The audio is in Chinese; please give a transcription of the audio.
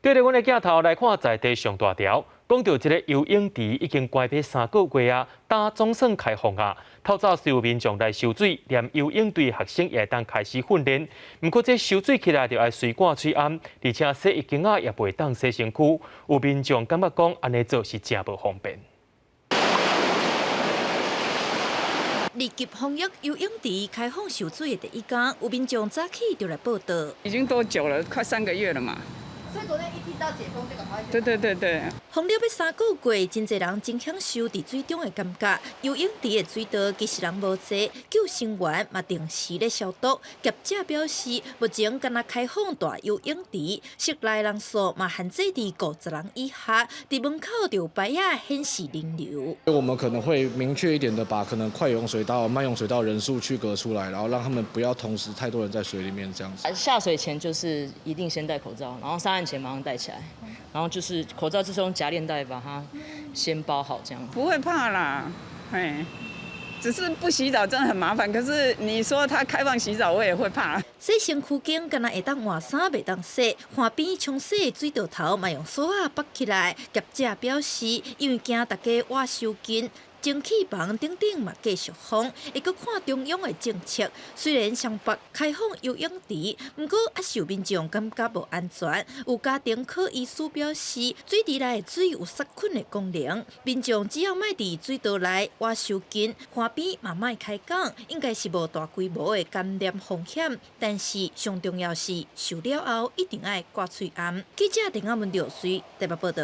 对着阮的镜头来看在地上大条，讲到一个游泳池已经关闭3个月啊，但总算开放啊。透早是有民众来收水，连游泳队学生也当开始训练。不过这收水起来就要水管水暗，而且洗浴巾啊也袂当洗身躯。有民众感觉讲安尼做是真无方便。立即防疫游泳池开放收水的第一天，有民众早起就来报道。已经多久了？快3个月了嘛。所以昨天一听到解封就赶快。对。封了要3个月，真侪人真享受伫水中的感觉。游泳池的水道其实人无济，救生员嘛定时咧消毒。业者表示，目前敢若开放大游泳池，室内人数嘛限制伫50人以下。伫门口就有牌仔显示人流。我们可能会明确一点的把可能快泳水道、慢泳水道人数区隔出来，然后让他们不要同时太多人在水里面这样子。下水前就是一定先戴口罩，然后上岸前马上戴起来，然后就是口罩就是用夹链袋把它先包好这样。不会怕啦，只是不洗澡真的很麻烦。可是你说他开放洗澡，我也会怕。洗身躯间敢若会当换衫，袂当洗。岸边冲洗的水道头嘛用锁仔绑起来。业者表示，因为惊大家挖收紧。蒸汽房等等嘛继续封，会阁看中央的政策。虽然双北开放游泳池，不过也是有民众感觉无安全。有家庭科医师表示，水池内的水有杀菌的功能，民众只要莫伫水道内挖收紧，岸边嘛莫开港，应该是无大规模的感染风险。但是上重要是，受了后一定要刮嘴暗。记者陈阿文调水台北报道。